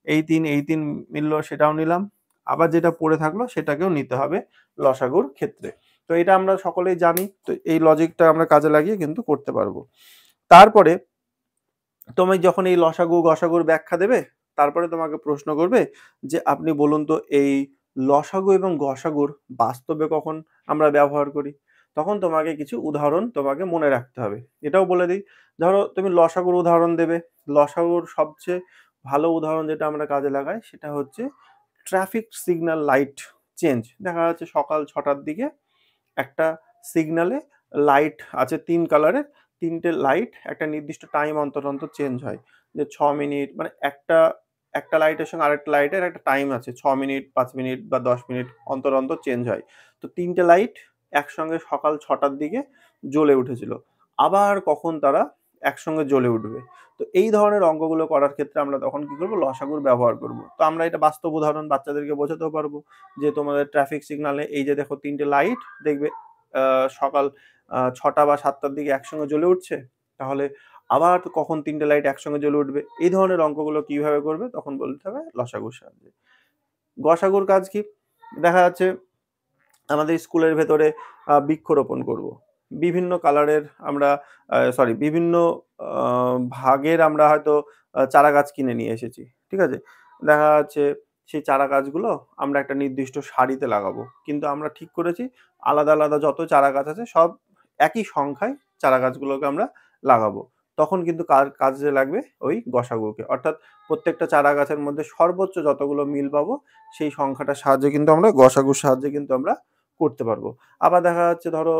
এই 3 মিললো সেটাও নিলাম, আবার যেটা পড়ে থাকলো সেটাকেও নিতে হবে লসাগুর ক্ষেত্রে। তো এটা আমরা সকলেই জানি, তো এই লজিকটা আমরা কাজে লাগিয়ে কিন্তু করতে পারবো। তারপরে তুমি যখন এই লসাগু গসাগুর ব্যাখ্যা দেবে, তারপরে তোমাকে প্রশ্ন করবে যে আপনি বলুন তো এই লসাগু এবং গসাগুর বাস্তবে কখন আমরা ব্যবহার করি। তখন তোমাকে কিছু উদাহরণ তোমাকে মনে রাখতে হবে। এটাও বলে দিই, ধরো তুমি লসাগুর উদাহরণ দেবে, লসাগুর সবচেয়ে ভালো উদাহরণ যেটা আমরা কাজে লাগাই সেটা হচ্ছে ট্রাফিক সিগন্যাল লাইট চেঞ্জ। দেখা যাচ্ছে সকাল 6টার দিকে একটা সিগন্যালে লাইট আছে 3 কালারের, 3টে লাইট একটা নির্দিষ্ট টাইম অন্তর অন্তর চেঞ্জ হয়। যে 6 মিনিট মানে একটা লাইটের সঙ্গে আরেকটা লাইটের একটা টাইম আছে, 6 মিনিট, 5 মিনিট বা 10 মিনিট অন্তর অন্তর চেঞ্জ হয়। তো 3টে লাইট একসঙ্গে সকাল 6টার দিকে জ্বলে উঠেছিল। আবার কখন তারা একসঙ্গে জ্বলে উঠবে। তো এই ধরনের অঙ্কগুলো করার ক্ষেত্রে আমরা তখন কি করব, লসাগুর ব্যবহার করব। তো আমরা এটা বাস্তব উদাহরণ বাচ্চাদেরকে বোঝাতেও পারবো যে তোমাদের ট্রাফিক সিগনালে এই যে দেখো 3টে লাইট দেখবে সকাল 6টা বা 7টার দিকে একসঙ্গে জ্বলে উঠছে। তাহলে আবার কখন 3টে লাইট একসঙ্গে জ্বলে উঠবে। এই ধরনের অঙ্কগুলো কিভাবে করবে তখন বলতে হবে লসাগুর সাহায্যে। গসাগুর কাজ কি? দেখা যাচ্ছে আমাদের স্কুলের ভেতরে বৃক্ষরোপণ করব। বিভিন্ন কালারের আমরা বিভিন্ন ভাগের আমরা হয়তো চারা গাছ কিনে নিয়ে এসেছি। ঠিক আছে? দেখা যাচ্ছে সেই চারা গাছগুলো আমরা একটা নির্দিষ্ট সারিতে লাগাবো। কিন্তু আমরা ঠিক করেছি আলাদা, আলাদা যত চারা গাছ আছে সব একই সংখ্যায় চারা গাছগুলোকে আমরা লাগাবো। তখন কিন্তু কাজে লাগবে ওই গসাগুকে। অর্থাৎ প্রত্যেকটা চারা গাছের মধ্যে সর্বোচ্চ যতগুলো মিল পাবো সেই সংখ্যাটার সাহায্যে কিন্তু আমরা গসাগুর সাহায্যে কিন্তু আমরা করতে পারবো। আবার দেখা যাচ্ছে ধরো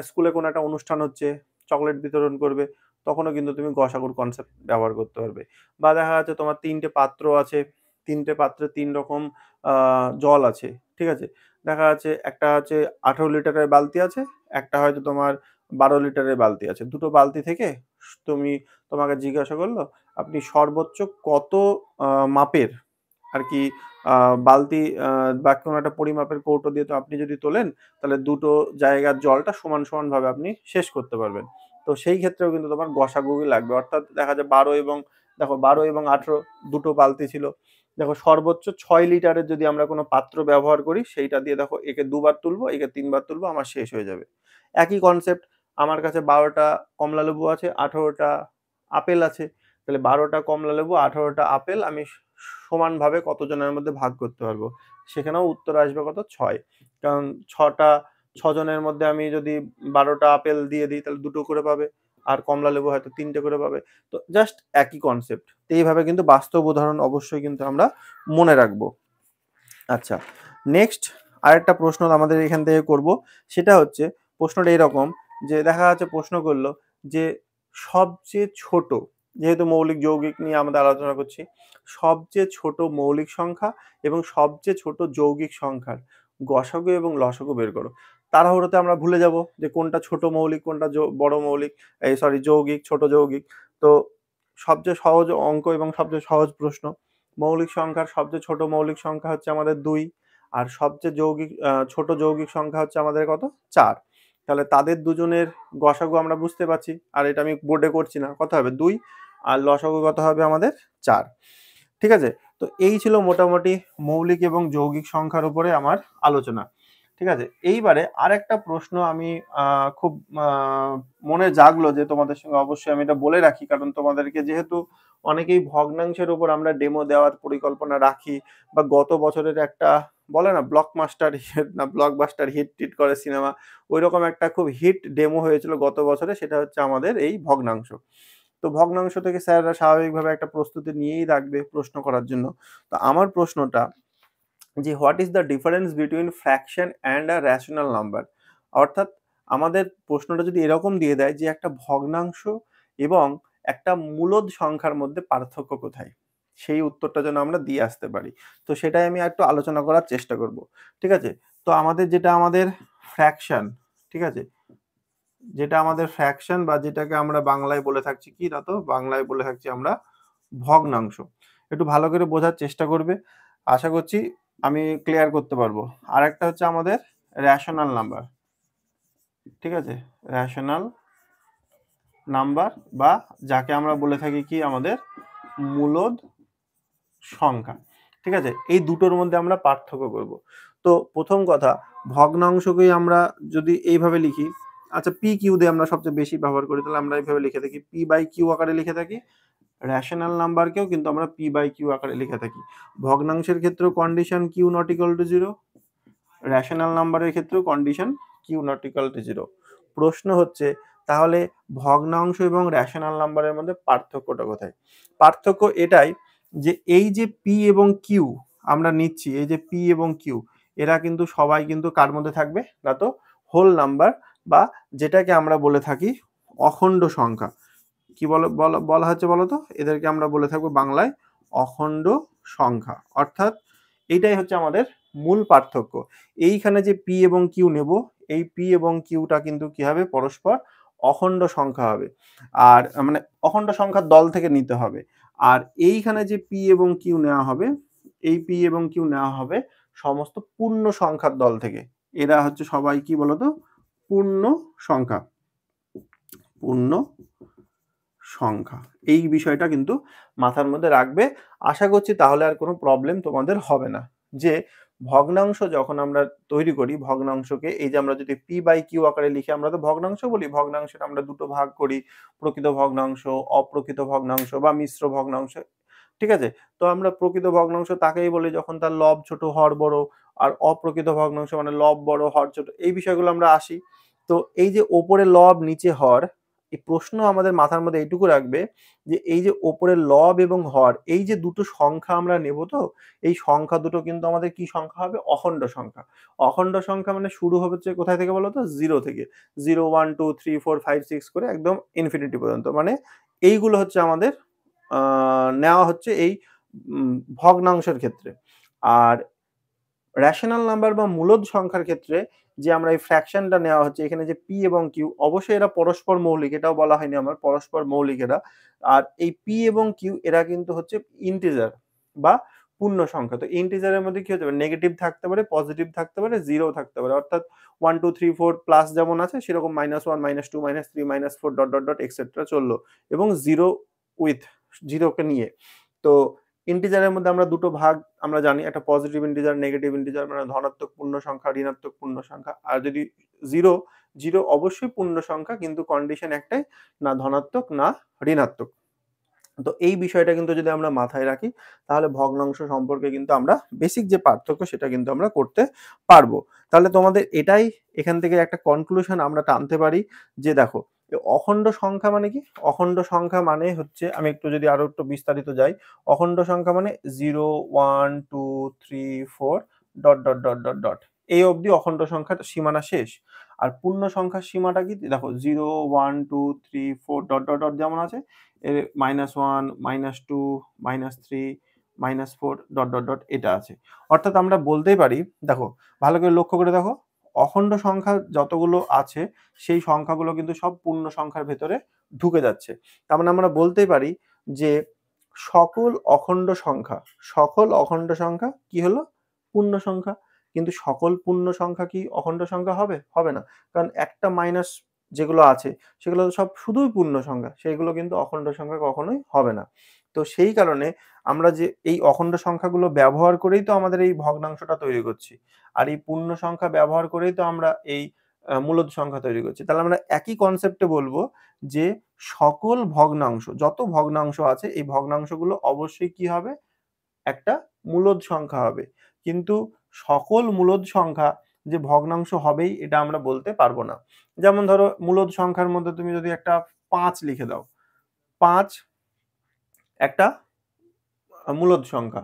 স্কুলে কোনো একটা অনুষ্ঠান হচ্ছে, চকলেট বিতরণ করবে, তখনও কিন্তু তুমি গসাগুর কনসেপ্ট ব্যবহার করতে পারবে। বা দেখা যাচ্ছে তোমার ৩টে পাত্র আছে, ৩টে পাত্রে ৩ রকম আ জল আছে। ঠিক আছে? দেখা যাচ্ছে একটা হচ্ছে ১৮ লিটারের বালতি আছে, একটা হয়তো তোমার ১২ লিটারের বালতি আছে। দুটো বালতি থেকে তুমি তোমাকে জিজ্ঞাসা করলো, আপনি সর্বোচ্চ কত মাপের আরকি আ বালতি বা কোনো একটা পরিমাপের কৌটো দিয়ে তো আপনি যদি তোলেন, তাহলে দুটো জায়গার জলটা সমান, সমান ভাবে আপনি শেষ করতে পারবেন। তো সেই ক্ষেত্রেও কিন্তু তোমার গসাগুই লাগবে। অর্থাৎ দেখা যায় ১২ এবং ১৮ দুটো বালতি ছিল। দেখো সর্বোচ্চ ৬ লিটারের যদি আমরা কোনো পাত্র ব্যবহার করি, সেইটা দিয়ে দেখো একে ২ বার তুলবো, একে ৩ বার তুলবো, আমার শেষ হয়ে যাবে। একই কনসেপ্ট, আমার কাছে ১২ টা কমলালেবু আছে, ১৮ টা আপেল আছে। তাহলে ১২ টা কমলালেবু, ১৮ টা আপেল আমি সমানভাবে কতজনের মধ্যে ভাগ করতে পারবো? সেখানেও উত্তর আসবে কত? ৬। কারণ ৬ জনের মধ্যে আমি যদি ১২ টা আপেল দিয়ে দিই তাহলে ২ টো করে পাবে। আর কমলালেবু হয়তো ৩ টে করে পাবে। তো জাস্ট একই কনসেপ্ট। তো এইভাবে কিন্তু বাস্তব উদাহরণ অবশ্যই কিন্তু আমরা মনে রাখবো। আচ্ছা, নেক্সট আরেকটা প্রশ্ন আমাদের এখান থেকে করব। সেটা হচ্ছে প্রশ্নটা এরকম যে দেখা যাচ্ছে প্রশ্ন করল যে সবচেয়ে ছোট, যেহেতু মৌলিক যৌগিক নিয়ে আমরা আলোচনা করছি, সবচেয়ে ছোট মৌলিক সংখ্যা এবং সবচেয়ে ছোট যৌগিক সংখ্যার গসাগু এবং লসাগু বের করো। তাড়াহুড়োতে আমরা ভুলে যাব যে কোনটা ছোট মৌলিক, কোনটা বড় মৌলিক, যৌগিক, ছোট যৌগিক। তো সবচেয়ে সহজ অঙ্ক এবং সবচেয়ে সহজ প্রশ্ন। মৌলিক সংখ্যার সবচেয়ে ছোট মৌলিক সংখ্যা হচ্ছে আমাদের ২, আর সবচেয়ে ছোট যৌগিক সংখ্যা হচ্ছে আমাদের কত? ৪। তাহলে তাদের দুজনের গসাগু আমরা বুঝতে পারছি। আর এটা আমি বোর্ডে করছি না। কত হবে? ২ আর লসাগু কত হবে আমাদের? ৪। ঠিক আছে? তো এই ছিল মোটামুটি মৌলিক এবং যৌগিক সংখ্যার উপরে আমার আলোচনা। ঠিক আছে? এইবারে আরেকটা প্রশ্ন আমি আ খুব আ মনে জাগলো যে তোমাদের সঙ্গে অবশ্যই আমি এটা বলে রাখি। কারণ তোমাদেরকে যেহেতু অনেকেই ভগ্নাংশের উপর আমরা ডেমো দেওয়ার পরিকল্পনা রাখি, বা গত বছরের একটা বলে না ব্লকমাস্টার হিট না ব্লকবাস্টার হিট-টিট করে সিনেমা, ঐরকম একটা খুব হিট ডেমো হয়েছিল গত বছরে, সেটা হচ্ছে আমাদের এই ভগ্নাংশ। তো ভগ্নাংশ থেকে স্যাররা স্বাভাবিকভাবে একটা প্রস্তুতি নিয়েই রাখবে প্রশ্ন করার জন্য। তো আমার প্রশ্নটা যে what is the difference between fraction and a rational number? অর্থাৎ আমাদের প্রশ্নটা যদি এরকম দিয়ে দেয় যে একটা ভগ্নাংশ এবং একটা মূলদ সংখ্যার মধ্যে পার্থক্য কোথায়? সেই উত্তরটা যেন আমরা দিয়ে আসতে পারি। তো সেটাই আমি একটু আলোচনা করার চেষ্টা করব। ঠিক আছে? তো আমাদের যেটা আমাদের ফ্র্যাকশন, ঠিক আছে, যেটা আমাদের ফ্র্যাকশন বা যেটাকে আমরা বাংলায় বলে থাকছি কি, না তো বাংলায় বলে থাকছি আমরা ভগ্নাংশ। একটু ভালো করে বোঝার চেষ্টা করবে, আশা করছি আমি ক্লিয়ার করতে পারবো। আর একটা হচ্ছে আমাদের রেশনাল নাম্বার, ঠিক আছে, রেশনাল নাম্বার বা যাকে আমরা বলে থাকি কি আমাদের মূলদ সংখ্যা, ঠিক আছে। এই দুটোর মধ্যে আমরা পার্থক্য করব। তো প্রথম কথা, ভগ্নাংশকেই আমরা যদি এইভাবে লিখি, আচ্ছা পি কিউ দিয়ে আমরা সবচেয়ে বেশি ব্যবহার করি, তাহলে আমরা এইভাবে লিখে থাকি, পি বাই কিউ আকারে লিখে থাকি। রেশনাল নাম্বারকেও কিন্তু আমরা পি বাই কিউ আকারে লিখে থাকি। ভগ্নাংশের ক্ষেত্রেও condition Q not equal to zero, rational নাম্বারের ক্ষেত্রেও condition Q not equal to zero. প্রশ্ন হচ্ছে তাহলে ভগ্নাংশ এবং রেশনাল নাম্বারের মধ্যে পার্থক্যটা কোথায়? পার্থক্য এটাই যে এই যে পি এবং কিউ আমরা নিচ্ছি, এই যে পি এবং কিউ, এরা কিন্তু সবাই কিন্তু কার মধ্যে থাকবে, না তো হোল নাম্বার বা যেটাকে আমরা বলে থাকি অখণ্ড সংখ্যা। কি বলা হচ্ছে বলতো, এদেরকে আমরা বলে থাকবো বাংলায় অখণ্ড সংখ্যা। অর্থাৎ এইটাই হচ্ছে আমাদের মূল পার্থক্য। এইখানে যে পি এবং কিউ নেব, এই পি এবং কিউটা কিন্তু কি হবে, পরস্পর অখণ্ড সংখ্যা হবে। আর মানে অখণ্ড সংখ্যার দল থেকে নিতে হবে। আর এইখানে যে পি এবং কিউ নেওয়া হবে, এই পি এবং কিউ নেওয়া হবে সমস্ত পূর্ণ সংখ্যার দল থেকে। এরা হচ্ছে সবাই কি বলতো, পূর্ণ সংখ্যা, পূর্ণ সংখ্যা। এই বিষয়টা কিন্তু মাথার মধ্যে রাখবে। আশা করছি তাহলে আর কোনো প্রবলেম তোমাদের হবে না। যে ভগ্নাংশ যখন আমরা তৈরি করি, ভগ্নাংশকে এই যে আমরা যদি পি বাই কিউ আকারে লিখে, আমরা তো ভগ্নাংশ বলি, ভগ্নাংশের আমরা দুটো ভাগ করি, প্রকৃত ভগ্নাংশ, অপ্রকৃত ভগ্নাংশ বা মিশ্র ভগ্নাংশ, ঠিক আছে। তো আমরা প্রকৃত ভগ্নাংশ তাকেই বলি যখন তার লব ছোট হর বড়, আর অপ্রকৃত ভগ্নাংশ মানে লব বড় হর ছোট। এই বিষয়গুলো আমরা আসি। তো এই যে ওপরে লব নিচে হর, এই প্রশ্ন আমাদের মাথার মধ্যে এইটুকু রাখবে যে এই যে ওপরে লব এবং হর, এই যে দুটো সংখ্যা আমরা নেব, তো এই সংখ্যা দুটো কিন্তু আমাদের কি সংখ্যা হবে, অখণ্ড সংখ্যা। অখণ্ড সংখ্যা মানে শুরু হচ্ছে কোথায় থেকে বলো তো, জিরো থেকে। 0 1 2 3 4 5 6 করে একদম ইনফিনিটি পর্যন্ত, মানে এইগুলো হচ্ছে আমাদের নেওয়া হচ্ছে এই ভগ্নাংশের ক্ষেত্রে। আর রেশনাল নাম্বার বা মূলদ সংখ্যার ক্ষেত্রে যে আমরা এই ফ্র্যাকশনটা নেওয়া হচ্ছে, এখানে যে পি এবং কিউ, অবশ্যই এরা পরস্পর মৌলিক, এটাও বলা হয়নি আমার, পরস্পর মৌলিক এরা। আর এই পি এবং কিউ এরা কিন্তু হচ্ছে ইন্টিজার বা পূর্ণ সংখ্যা। তো ইন্টিজারের মধ্যে কি হতে পারে, নেগেটিভ থাকতে পারে, পজিটিভ থাকতে পারে, জিরো থাকতে পারে। অর্থাৎ 1 2 3 4 প্লাস যেমন আছে সেরকম -1 -2 -3 -4 ডট ডট ডট এক্সেট্রা চললো, এবং জিরো উইথ জিরোকে নিয়ে। তো ইন্টিজারের মধ্যে আমরা দুটো ভাগ আমরা জানি, একটা পজিটিভ ইন্টিজার, নেগেটিভ ইন্টিজার, মানে ধনাত্মক পূর্ণ সংখ্যা, ঋণাত্মক পূর্ণ সংখ্যা। আর যদি জিরো, জিরো অবশ্যই পূর্ণ সংখ্যা, কিন্তু কন্ডিশন একটাই, না ধনাত্মক না ঋণাত্মক। তো এই বিষয়টা কিন্তু যদি আমরা মাথায় রাখি, তাহলে ভগ্নাংশ সম্পর্কে কিন্তু আমরা বেসিক যে পার্থক্য সেটা কিন্তু আমরা করতে পারবো। তাহলে তোমাদের এটাই, এখান থেকে একটা কনক্লুশন আমরা টানতে পারি যে দেখো, অখণ্ড সংখ্যা মানে কি, অখণ্ড সংখ্যা মানে হচ্ছে, আমি একটু যদি আরো একটু বিস্তারিত যাই, অখণ্ড সংখ্যা মানে 0 1 2 3 4 dot dot dot dot dot, এই অবধি অখণ্ড সংখ্যার সীমানা শেষ। আর পূর্ণ সংখ্যার সীমাটা কি, দেখো 0 1 2 3 4 ডট ডট ডট যেমন আছে, এর -1 -2 -3 -4 ডট ডট ডট এটা আছে। অর্থাৎ আমরা বলতেই পারি, দেখো ভালো করে লক্ষ্য করে দেখো, অখণ্ড সংখ্যা যতগুলো আছে সেই সংখ্যাগুলো কিন্তু সব পূর্ণ সংখ্যার ভেতরে ঢুকে যাচ্ছে। তার মানে আমরা বলতেই পারি যে সকল অখণ্ড সংখ্যা, সকল অখণ্ড সংখ্যা কি হলো, পূর্ণ সংখ্যা। কিন্তু সকল পূর্ণ সংখ্যা কি অখণ্ড সংখ্যা হবে, হবে না। কারণ একটা মাইনাস যেগুলো আছে সেগুলো তো সব শুধুই পূর্ণ সংখ্যা, সেগুলো কিন্তু অখণ্ড সংখ্যা কখনোই হবে না। তো সেই কারণে আমরা যে এই অখণ্ড সংখ্যাগুলো ব্যবহার করেই তো আমাদের এই ভগ্নাংশটা তৈরি করছি, আর এই পূর্ণ সংখ্যা ব্যবহার করেই তো আমরা এই মূলদ সংখ্যা তৈরি করছি। তাহলে আমরা একই কনসেপ্টে বলবো যে সকল ভগ্নাংশ, যত ভগ্নাংশ আছে এই ভগ্নাংশগুলো অবশ্যই কি হবে, একটা মূলদ সংখ্যা হবে। কিন্তু সকল মূলদ সংখ্যা যে ভগ্নাংশ হবেই এটা আমরা বলতে পারবো না। যেমন ধরো মূলদ সংখ্যার মধ্যে তুমি যদি একটা 5 লিখে দাও, 5 একটা মূলদ সংখ্যা।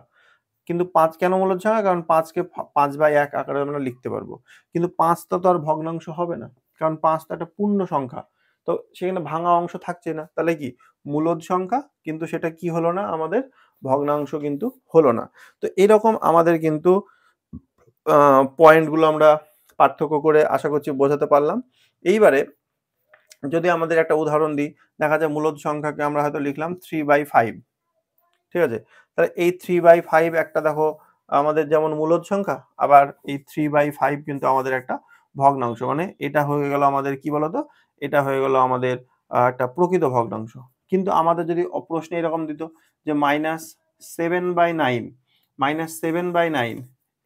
কিন্তু 5 কেন মূলদ সংখ্যা? কারণ 5 কে 5/1 আকারে আমরা লিখতে পারবো। কিন্তু 5 টা তো আর ভগ্নাংশ হবে না। কারণ 5 তো একটা পূর্ণ সংখ্যা। তো সেখানে ভাঙা অংশ থাকছে না। তাহলে কি? মূলদ সংখ্যা, কিন্তু সেটা কি হলো না, আমাদের ভগ্নাংশ কিন্তু হলো না। তো এরকম আমাদের কিন্তু পয়েন্টগুলো আমরা পার্থক্য করে আশা করছি বোঝাতে পারলাম। এইবারে যদি আমাদের একটা উদাহরণ দিই, দেখা যায় মূলদ সংখ্যাকে আমরা হয়তো লিখলাম 3/5, ঠিক আছে? তাহলে এই 3/5 একটা দেখো আমাদের যেমন মূলদ সংখ্যা, আবার এই 3/5 কিন্তু আমাদের একটা ভগ্নাংশ। মানে এটা হয়ে গেল আমাদের কি বলতো? এটা হয়ে গেল আমাদের একটা প্রকৃত ভগ্নাংশ। কিন্তু আমাদের যদি প্রশ্নে এরকম দিত যে -7/9, -7/9,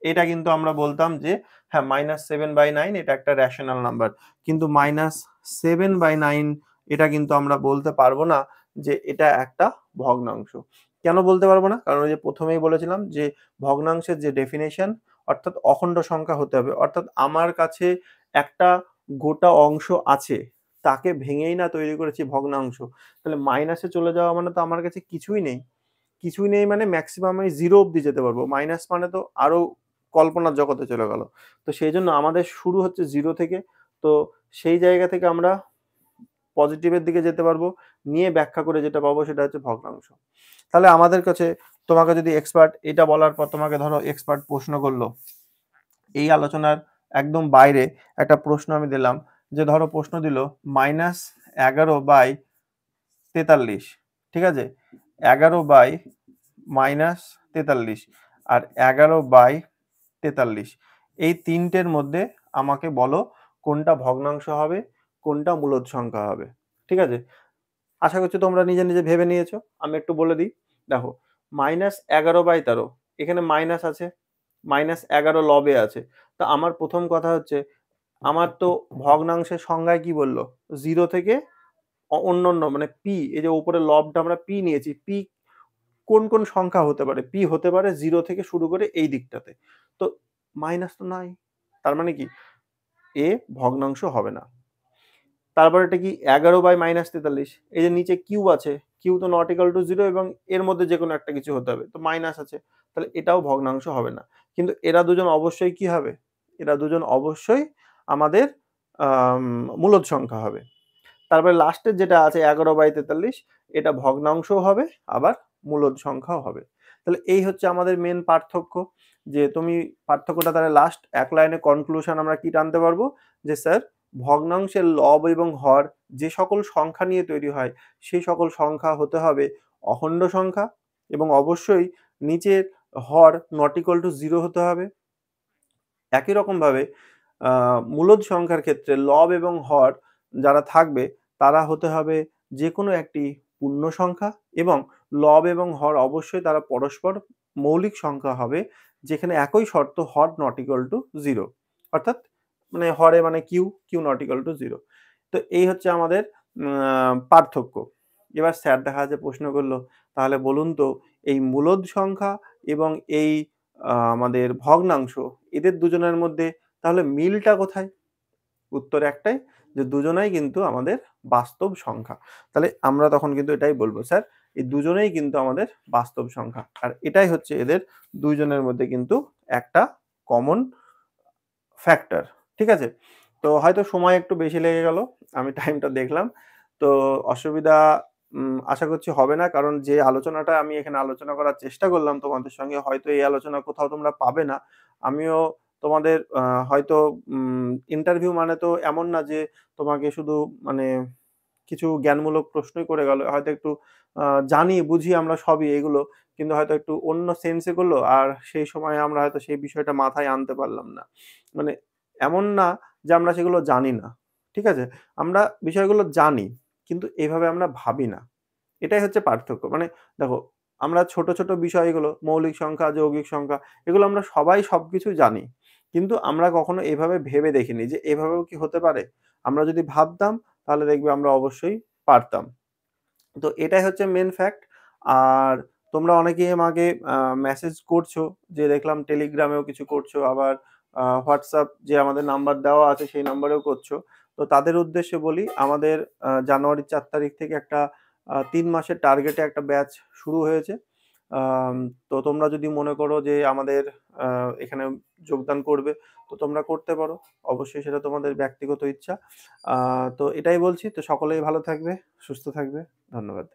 এটা কিন্তু আমরা বলতাম যে হ্যাঁ, -7/9 এটা একটা রেশনাল নাম্বার। কিন্তু -7/9 এটা কিন্তু আমরা বলতে পারবো না যে এটা একটা ভগ্নাংশ। কেন বলতে পারবো না? কারণ ওই যে প্রথমেই বলেছিলাম যে ভগ্নাংশের যে ডেফিনিশন, অর্থাৎ অখণ্ড সংখ্যা হতে হবে। অর্থাৎ আমার কাছে একটা গোটা অংশ আছে, তাকে ভেঙেই না তৈরি করেছি ভগ্নাংশ। তাহলে মাইনাসে চলে যাওয়া মানে তো আমার কাছে কিছুই নেই। কিছুই নেই মানে ম্যাক্সিমাম আমি 0 অব্দি যেতে পারবো। মাইনাস মানে তো আরো কল্পনার জগতে চলে গেল। তো সেইজন্য আমাদের শুরু হচ্ছে 0 থেকে। তো সেই জায়গা থেকে আমরা পজিটিভের দিকে যেতে পারবো। নিয়ে ব্যাখ্যা করে যেটা পাবো সেটা হচ্ছে ভগ্নাংশ। তাহলে আমাদের কাছে তোমাকে যদি এক্সপার্ট এটা বলার পর তোমাকে ধরো এক্সপার্ট প্রশ্ন করলো, এই আলোচনার একদম বাইরে একটা প্রশ্ন আমি দিলাম, যে ধরো প্রশ্ন দিল -11/43, ঠিক আছে? 11/-43 আর 11/43, এই তিনটের মধ্যে আমাকে বলো কোনটা ভগ্নাংশ হবে, কোনটা মূলদ সংখ্যা হবে, ঠিক আছে? আশা করছি তোমরা নিজে নিজে ভেবে নিয়েছো। আমি একটু বলে দিই। দেখো, -11/13, এখানে মাইনাস আছে, -11 লবে আছে। তা আমার প্রথম কথা হচ্ছে, আমার তো ভগ্নাংশের সংজ্ঞায় কি বললো? 0 থেকে অন্যান্য মানে পি, এই যে উপরে লবটা আমরা পি নিয়েছি, পি কোন কোন সংখ্যা হতে পারে? পি হতে পারে 0 থেকে শুরু করে এই দিকটাতে। তো মাইনাস তো নাই। তার মানে কি? এ ভগ্নাংশ হবে না। তারপরেরটা কি? 11/-43, এই যে নিচে কিউ আছে, কিউ তো নট ইকুয়াল টু 0 এবং এর মধ্যে যেকোনো একটা কিছু হতে হবে। তো মাইনাস আছে। তাহলে এটাও ভগ্নাংশ হবে না। কিন্তু এরা দুজন অবশ্যই কি হবে? এরা দুজন অবশ্যই আমাদের আম মূলদ সংখ্যা হবে। তারপরে লাস্টের যেটা আছে 11/43, এটা ভগ্নাংশও হবে, আবার মূলদ সংখ্যাও হবে। তাহলে এই হচ্ছে আমাদের মেন পার্থক্য। যে তুমি পার্থক্যটা তাহলে লাস্ট এক লাইনে কনক্লুশন আমরা কি টানতে পারবো? যে স্যার, ভগ্নাংশের লব এবং হর যে সকল সংখ্যা নিয়ে তৈরি হয়, সেই সকল সংখ্যা হতে হবে অখণ্ড সংখ্যা, এবং অবশ্যই নিচের হর নট ইকুয়াল টু 0 হতে হবে। একই রকমভাবে মূলদ সংখ্যার ক্ষেত্রে লব এবং হর যারা থাকবে তারা হতে হবে যেকোনো একটি পূর্ণ সংখ্যা, এবং লব এবং হর অবশ্যই তারা পরস্পর মৌলিক সংখ্যা হবে, যেখানে একই শর্ত হর নট ইকুয়াল টু 0, অর্থাৎ মানে হরে মানে Q, Q not equal to 0। তো এই হচ্ছে আমাদের পার্থক্য। এবার স্যার দেখা যাচ্ছে প্রশ্ন করলো, তাহলে বলুন তো এই মূলদ সংখ্যা এবং এই আমাদের ভগ্নাংশ, এদের দুজনের মধ্যে তাহলে মিলটা কোথায়? উত্তর একটাই, যে দুজনাই কিন্তু আমাদের বাস্তব সংখ্যা। তাহলে আমরা তখন কিন্তু এটাই বলবো, স্যার এই দুজনেই কিন্তু আমাদের বাস্তব সংখ্যা। আর এটাই হচ্ছে এদের দুইজনের মধ্যে কিন্তু একটা কমন ফ্যাক্টর, ঠিক আছে? তো হয়তো সময় একটু বেশি লেগে গেল, আমি টাইমটা দেখলাম। তো অসুবিধা আশা করছি হবে না, কারণ যে আলোচনাটা আমি এখানে আলোচনা করার চেষ্টা করলাম তোমাদের সঙ্গে, হয়তো এই আলোচনা কোথাও তোমরা পাবে না। আমিও তোমাদের হয়তো ইন্টারভিউ মানে তো এমন না যে তোমাকে শুধু মানে কিছু জ্ঞানমূলক প্রশ্নই করে গেল। হয়তো একটু জানি বুঝি আমরা সবই এগুলো, কিন্তু হয়তো একটু অন্য সেন্সে করলো, আর সেই সময়ে আমরা হয়তো সেই বিষয়টা মাথায় আনতে পারলাম না। মানে এমন না যে আমরা সেগুলো জানি না। ঠিক আছে? আমরা বিষয়গুলো জানি, কিন্তু এভাবে আমরা ভাবি না। এটাই হচ্ছে পার্থক্য। মানে দেখো, আমরা ছোট, ছোট বিষয়গুলো মৌলিক সংখ্যা, যৌগিক সংখ্যা, এগুলো আমরা সবাই সবকিছু জানি। কিন্তু আমরা কখনো এভাবে ভেবে দেখিনি যে এভাবেও কি হতে পারে? আমরা যদি ভাবতাম তাহলে দেখবে আমরা অবশ্যই পারতাম। তো এটাই হচ্ছে মেইন ফ্যাক্ট। আর তোমরা অনেকেই আমাকে মেসেজ করছো, যে দেখলাম টেলিগ্রামেও কিছু করছো, আবার WhatsApp যে আমাদের নাম্বার দেওয়া আছে সেই নাম্বারেও করছো। তো তাদের উদ্দেশ্যে বলি, আমাদের জানুয়ারির ৪ তারিখ থেকে একটা ৩ মাসের টার্গেটে একটা ব্যাচ শুরু হয়েছে। আম তো তোমরা যদি মনে করো যে আমাদের আ এখানে যোগদান করবে, তো তোমরা করতে পারো। অবশ্যই সেটা তোমাদের ব্যক্তিগত ইচ্ছা। তো এটাই বলছি। তো সকলেই ভালো থাকবে, সুস্থ থাকবে। ধন্যবাদ।